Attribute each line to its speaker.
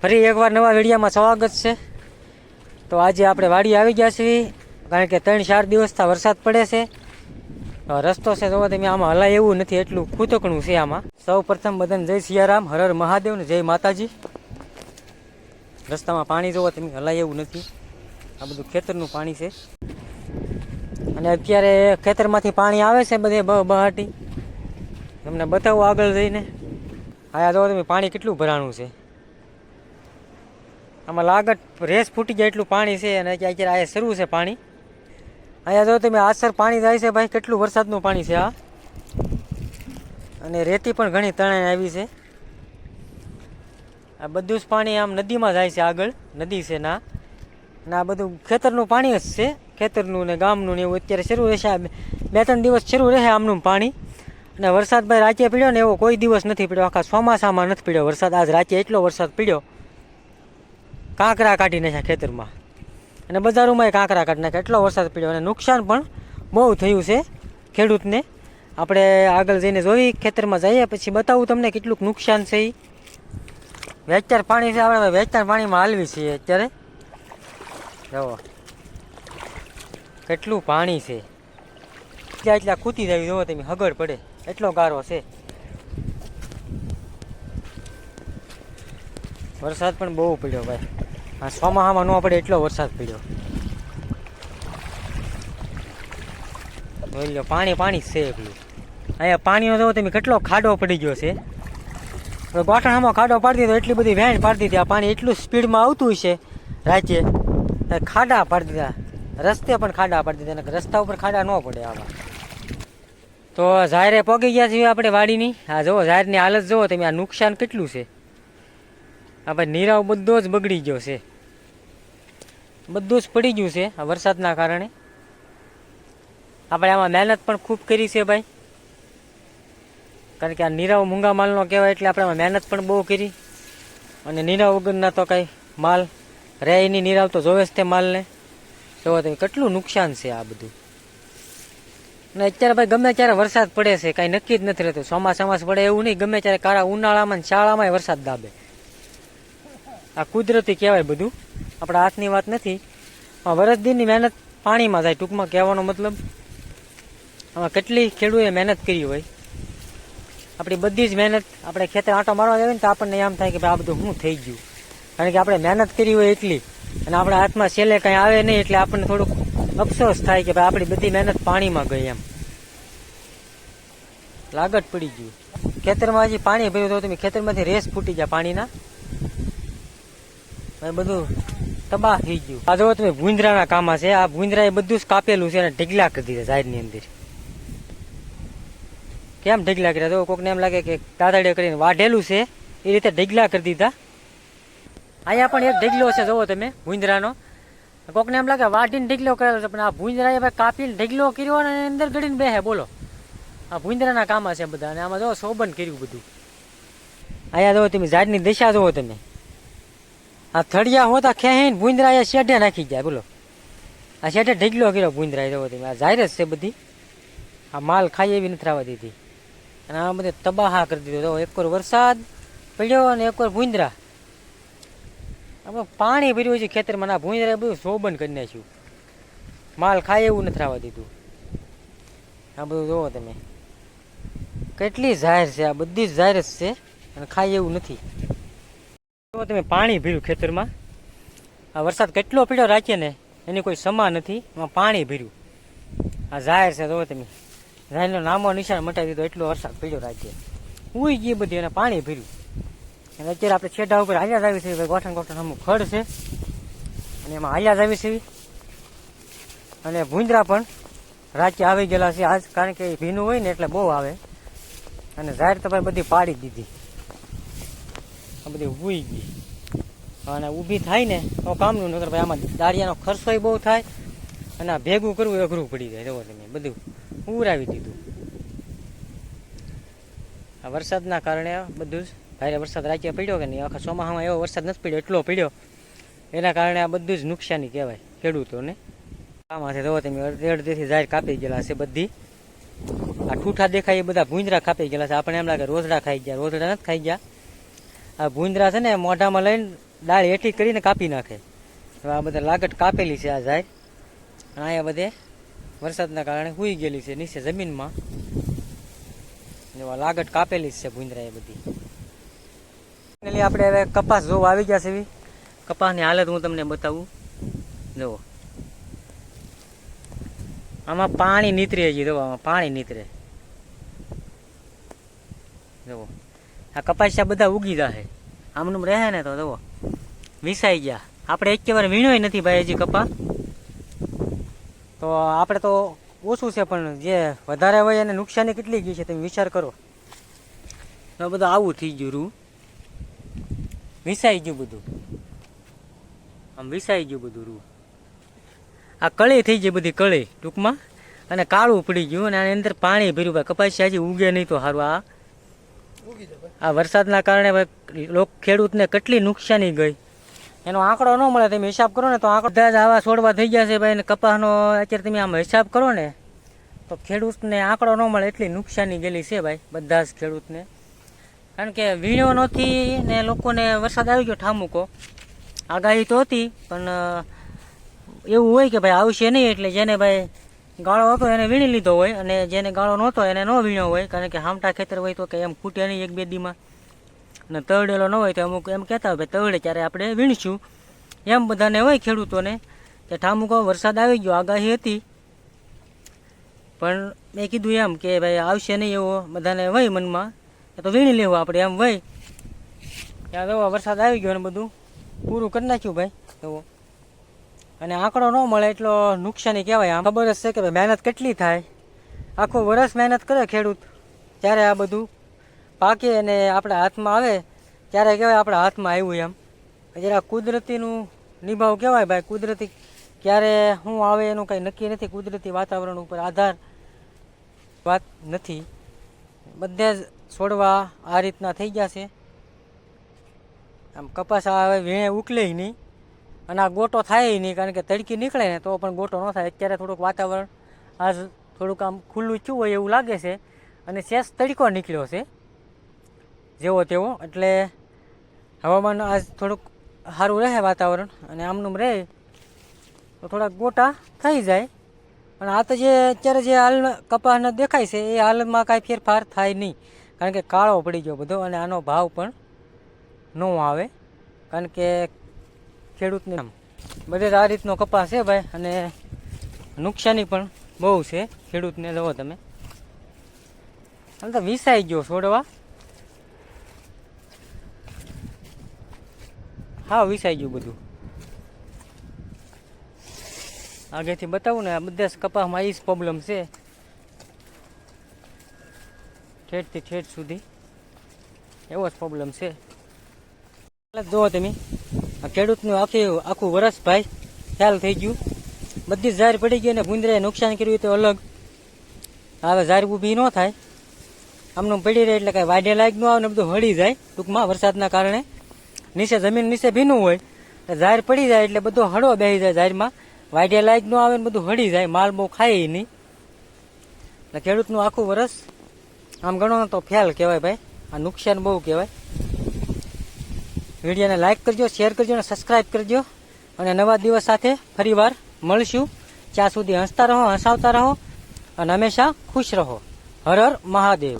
Speaker 1: ફરી એકવાર નવા વિડીયોમાં સ્વાગત છે। તો આજે આપણે વાડી આવી ગયા છીએ, કારણ કે 3-4 દિવસથી વરસાદ પડે છે। રસ્તો છે જોવો તમે, આમાં હલાય એવું નથી, એટલું ખૂતકણું છે આમાં। સૌ પ્રથમ બધાને જય સિયારામ, હર હર મહાદેવ ને જય માતાજી। રસ્તામાં પાણી જોવો તમે, હલાય એવું નથી, આ બધું ખેતરનું પાણી છે। અને અત્યારે ખેતરમાંથી પાણી આવે છે બધે બહાટી, તમને બતાવું આગળ જઈને। આયા જોવો તમે પાણી કેટલું ભરાણું છે, આમાં લાગત રેસ ફૂટી જાય એટલું પાણી છે। અને અત્યારે આ શરૂ છે પાણી, અહીંયા જો તમે આસર પાણી જાય છે ભાઈ, કેટલું વરસાદનું પાણી છે આ। અને રેતી પણ ઘણી તણાઈ આવી છે। આ બધું જ પાણી આમ નદીમાં જાય છે, આગળ નદી છે ના, અને આ બધું ખેતરનું પાણી જ છે, ખેતરનું ને ગામનું ને એવું અત્યારે શરૂ રહેશે। 2-3 દિવસ શરૂ રહે આમનું પાણી। અને વરસાદ ભાઈ રાતે પડ્યો ને એવો કોઈ દિવસ નથી પડ્યો, આખા ચોમાસામાં નથી પડ્યો વરસાદ। આજ રાતે એટલો વરસાદ પડ્યો, કાંકરા કાઢી નાખ્યા ખેતરમાં, અને બજારોમાં કાંકરા કાઢી નાખ્યા, એટલો વરસાદ પડ્યો। અને નુકસાન પણ બહુ થયું છે ખેડૂતને। આપણે આગળ જઈને જોઈ, ખેતરમાં જઈએ પછી બતાવું તમને કેટલુંક નુકસાન છે એ। વેચાર પાણી છે, આપણે વેચાર પાણીમાં હાલવી છીએ અત્યારે, જુઓ કેટલું પાણી છે, એટલા ખૂતી જાય જોવો તમે, હગડ પડે એટલો ગારો છે। વરસાદ પણ બહુ પડ્યો ભાઈ, આ ચોમાસામાં ન પડે એટલો વરસાદ પડ્યો। જોઈ લો પાણી પાણી જ છે એટલું। અહીંયા પાણીનો જોવો તમે કેટલો ખાડો પડી ગયો છે, ગોઠણામાં ખાડો પાડી દીધો, એટલી બધી વેણ પાડી દીધી। આ પાણી એટલું સ્પીડમાં આવતું હશે રાતે, ખાડા પાડી દીધા, રસ્તે પણ ખાડા પાડી દીધા, અને રસ્તા ઉપર ખાડા ન પડે આમાં। તો ઝાયરે પગી ગયા છીએ આપણે વાડીની, આ જુઓ ઝાયરની હાલત જુઓ તમે, આ નુકસાન કેટલું છે। આ ભાઈ નીરાવ બધો જ બગડી ગયો છે, બધું જ પડી ગયું છે આ વરસાદના કારણે। આપણે આમાં મહેનત પણ ખૂબ કરી છે ભાઈ, કારણ કે આ નીરાવ મૂંગા માલનો કહેવાય, એટલે આપણે આમાં મહેનત પણ બહુ કરી। અને નીરાવ વગરના તો કાંઈ માલ રહે નહીં, નીરાવ તો જોવે જ તે માલને। જોવો તમે કેટલું નુકસાન છે આ બધું। અને અત્યારે ભાઈ ગમે ત્યારે વરસાદ પડે છે, કાંઈ નક્કી જ નથી રહેતું, ચોમાસામાં પડે એવું નહીં, ગમે ત્યારે કારા ઉનાળામાં ને શાળામાં વરસાદ દાબે। આ કુદરતી કહેવાય બધું, આપણા હાથની વાત નથી। વરસદીની મહેનત પાણીમાં જાય, ટૂંકમાં કહેવાનો મતલબ આમાં કેટલી ખેડૂએ મહેનત કરી હોય, આપણી બધી જ મહેનત આપણે ખેતર આંટો મારવા જઈએ ને તો આપણને એમ થાય કે ભાઈ આ બધું શું થઈ ગયું, કારણ કે આપણે મહેનત કરી હોય એટલી, અને આપણા હાથમાં છેલ્લે કંઈ આવે નહીં, એટલે આપણને થોડુંક અફસોસ થાય કે ભાઈ આપણી બધી મહેનત પાણીમાં ગઈ એમ, લાગત પડી ગયું। ખેતરમાં હજી પાણી ભર્યું તો તમે, ખેતરમાંથી રેસ ફૂટી જાય પાણીના, બધું તબાહ થઈ ગયું। આ જો તમે ભૂંદરાના કામમાં છે, આ ભૂંદરા એ બધું જ કાપેલું છે અને ઢગલા કરી દીધા ઝાડની અંદર। કેમ ઢગલા કર્યા? તો કોકને એમ લાગે કે દાદાડે કરીને વાઢેલું છે એ રીતે ઢગલા કરી દીધા। અહીંયા પણ એક ઢગલો છે જોવો તમે ભૂંદરાનો, કોકને એમ લાગે વાઢીને ઢગલો કરેલો છે, પણ આ ભૂંદરાએ ભાઈ કાપીને ઢગલો કર્યો અને અંદર ગળીને બેહે, બોલો આ ભૂંદરાના કામમાં છે બધા। અને આમાં જો શોભન કર્યું બધું। અહીંયા જોવો તમે ઝાડની દિશા જોવો તમે, આ થળિયા હોતા ખેહીને ભૂંદરા અહીંયા શેઢે નાખી જાય, બોલો આ શેઢે ઢગલો કર્યો ભૂંદરાએ જોવો તમે। આ જાહેર જ છે બધી, આ માલ ખાઈ એવી નથી આવવા દીધી, અને આ બધે તબાહા કરી દીધો। તો એકવાર વરસાદ પડ્યો અને એકવાર ભૂંદરા, આમાં પાણી ભર્યું છે ખેતરમાં, ના ભૂંદરાએ બધું શોભન કરી નાખ્યું, માલ ખાય એવું નથી આવવા દીધું। આ બધું જોવો તમે કેટલી જાહેર છે, આ બધી જ જાહેર જ છે, અને ખાય એવું નથી। જો તમે પાણી ભર્યું ખેતરમાં, આ વરસાદ કેટલો પડ્યો રાખીએ ને એની કોઈ સમા નથી, એમાં પાણી ભર્યું, આ જાહેર છે જોવો તમે, જાહેરનો નામો નિશાન મટાવી દીધો, એટલો વરસાદ પડ્યો રાખીએ, ઉઈ ગઈ બધી અને પાણી ભર્યું। અને અત્યારે આપણે છેડા ઉપર હાલ્યા જ આવી છે, ગોઠણ ગોઠણ અમુક ખડ છે અને એમાં હાલ્યા જ આવી છે। અને ભૂંદરા પણ રાતે આવી ગયેલા છે આજ, કારણ કે ભીનું હોય ને એટલે બહુ આવે, અને જાહેર તો ભાઈ બધી પાડી દીધી, આ બધી ઉઈ ગઈ, અને ઊભી થાય ને તો કામનું, નગર ભાઈ આમાં દાળિયાનો ખર્ચોય બહુ થાય, અને આ ભેગું કરવું અઘરું પડી જાય। જુઓ તમે બધું ઉરાવી દીધું આ વરસાદના કારણે। બધું જ ભારે વરસાદ રાતે પડ્યો કે નહીં, આખા ચોમાસામાં એવો વરસાદ નથી પડ્યો એટલો પડ્યો, એના કારણે આ બધું જ નુકસાની કહેવાય ખેડૂતોને। આમાં છે જુઓ તમે અડધેથી ઝાડ કાપી ગયેલા છે બધી, આ ઠૂઠા દેખાય એ બધા ભૂંદરા કાપી ગયેલા છે। આપણે એમ લાગે રોજડા ખાઈ ગયા, રોજડા નથી ખાઈ ગયા। આ ભૂંદરા છે ને મોઢામાં લઈને ડાળ હેઠી કરીને કાપી નાખે. હવે આ બધા લાગટ કાપેલી છે આ ઝાડ, અને અહીંયા બધે વરસાદના કારણે હુઈ ગયેલી છે નીચે જમીનમાં. એવા લાગટ કાપેલી જ છે ભૂંદરા એ બધી. આપણે હવે કપાસ જોવા આવી ગયા છે. કપાસની હાલત હું તમને બતાવું. જુઓ આમાં પાણી નીતરે છે, જુઓ આમાં પાણી નીતરે. જુઓ આ કપાસિયા બધા ઉગી જશે. આમનું રહે ને તો જુઓ વિસાઈ ગયા. આપણે એક વાર વીણ્યો નથી ભાઈ હજી કપા. તો આપણે તો ઓછું છે, પણ જે વધારે હોય એને નુકસાની કેટલી ગઈ છે તમે વિચાર કરો. તો બધું આવું થઈ ગયું, રૂ વિસાઈ ગયું બધું, આમ વિસાઈ ગયું બધું રૂ. આ કળી થઈ ગઈ બધી, કળી ટૂંકમાં, અને કાળું પડી ગયું, અને આની અંદર પાણી ભર્યું. ભાઈ કપાસિયા હજી ઉગે નહીં તો સારું. આ વરસાદના કારણે ખેડૂતને કેટલી નુકસાની ગઈ એનો આંકડો ન મળે. તમે હિસાબ કરો ને તો આંકડો બધા જ આવા છોડવા થઈ ગયા છે ભાઈ. ને કપાસનો અત્યારે તમે આમ હિસાબ કરો ને તો ખેડૂતને આંકડો ન મળે એટલી નુકસાની ગયેલી છે ભાઈ બધા જ ખેડૂતને. કારણ કે વીણ્યો નથી ને લોકોને વરસાદ આવી ગયો ઠામુકો. આગાહી તો હતી, પણ એવું હોય કે ભાઈ આવશે નહીં, એટલે જેને ભાઈ ગાળો હતો એને વીણી લીધો હોય, અને જેને ગાળો નહોતો એને ન વીણ્યો હોય. કારણ કે હામટા ખેતર હોય તો કે એમ ખૂટે નહીં એક બે દીમાં, અને તળેલો ન હોય તો અમુક એમ કહેતા હોય ભાઈ તળે ત્યારે આપણે વીણીશું. એમ બધાને હોય ખેડૂતોને કે ઠામુકો વરસાદ આવી ગયો, આગાહી હતી, પણ મેં કીધું એમ કે ભાઈ આવશે નહીં એવો બધાને હોય મનમાં, તો વીણી લેવું આપણે એમ હોય. ત્યાં તો વરસાદ આવી ગયો ને બધું પૂરું કરી નાખ્યું ભાઈ. તો અને આંકડો ન મળે એટલો નુકસાની કહેવાય. આમ ખબર જ છે કે ભાઈ મહેનત કેટલી થાય, આખું વરસ મહેનત કરે ખેડૂત, ત્યારે આ બધું પાકે અને આપણા હાથમાં આવે ત્યારે કહેવાય આપણા હાથમાં આવ્યું. એમ જરા કુદરતીનું નિભાવ કહેવાય ભાઈ. કુદરતી ક્યારે શું આવે એનું કંઈ નક્કી નથી. કુદરતી વાતાવરણ ઉપર આધાર વાત નથી. બધે જ છોડવા આ રીતના થઈ ગયા છે. આમ કપાસ હવે વીણે ઉકલે નહીં, અને આ ગોટો થાય નહીં, કારણ કે તડકી નીકળે ને તો પણ ગોટો ન થાય. અત્યારે થોડુંક વાતાવરણ આજ થોડુંક આમ ખુલ્લું થયું હોય એવું લાગે છે, અને શેષ તડકો નીકળ્યો છે જેવો તેવો. એટલે હવામાન આજ થોડુંક સારું રહે વાતાવરણ, અને આમનું રહે તો થોડાક ગોટા થઈ જાય. અને આ તો જે અત્યારે જે હાલ કપાસને દેખાય છે એ હાલમાં કાંઈ ફેરફાર થાય નહીં, કારણ કે કાળો પડી ગયો બધો, અને આનો ભાવ પણ ન આવે. કારણ કે ખેડૂતને બધે આ રીતનો કપાસ છે ભાઈ, અને નુકસાની પણ બહુ છે ખેડૂતને. જુઓ તમે આમ તો વિસાઈ ગયો છોડવા, હા વિસાઈ ગયું બધું. આગળથી બતાવું ને આ બધા જ કપાસમાં એ જ પ્રોબ્લેમ છે, ઠેઠથી ઠેઠ સુધી એવો જ પ્રોબ્લેમ છે. જુઓ તમે આ ખેડૂતનું આખું વરસ ભાઈ ખ્યાલ થઈ ગયું. બધી જ ઝાર પડી ગઈ, અને ભૂંદરાએ નુકસાન કર્યું તો અલગ. હવે ઝાર ઊભી ન થાય, આમનું પડી રહે એટલે કાંઈ વાઢે લાયક ન આવે ને બધું હળી જાય. ટૂંકમાં વરસાદના કારણે નીચે જમીન નીચે ભીનું હોય, ઝાર પડી જાય એટલે બધો હળો બેસી જાય ઝારમાં. વાઢે લાયક ન આવે ને બધું હળી જાય, માલ બહુ ખાય નહીં. એટલે ખેડૂતનું આખું વરસ આમ ગણો તો ફેલ કહેવાય ભાઈ. આ નુકસાન બહુ કહેવાય. વિડીયોને લાઇક કરજો, શેર કરજો અને સબસ્ક્રાઈબ કરજો. અને નવા દિવસ સાથે ફરીવાર મળશું. ત્યાં સુધી હસતા રહો, હસાવતા રહો, અને હંમેશા ખુશ રહો. હર હર મહાદેવ.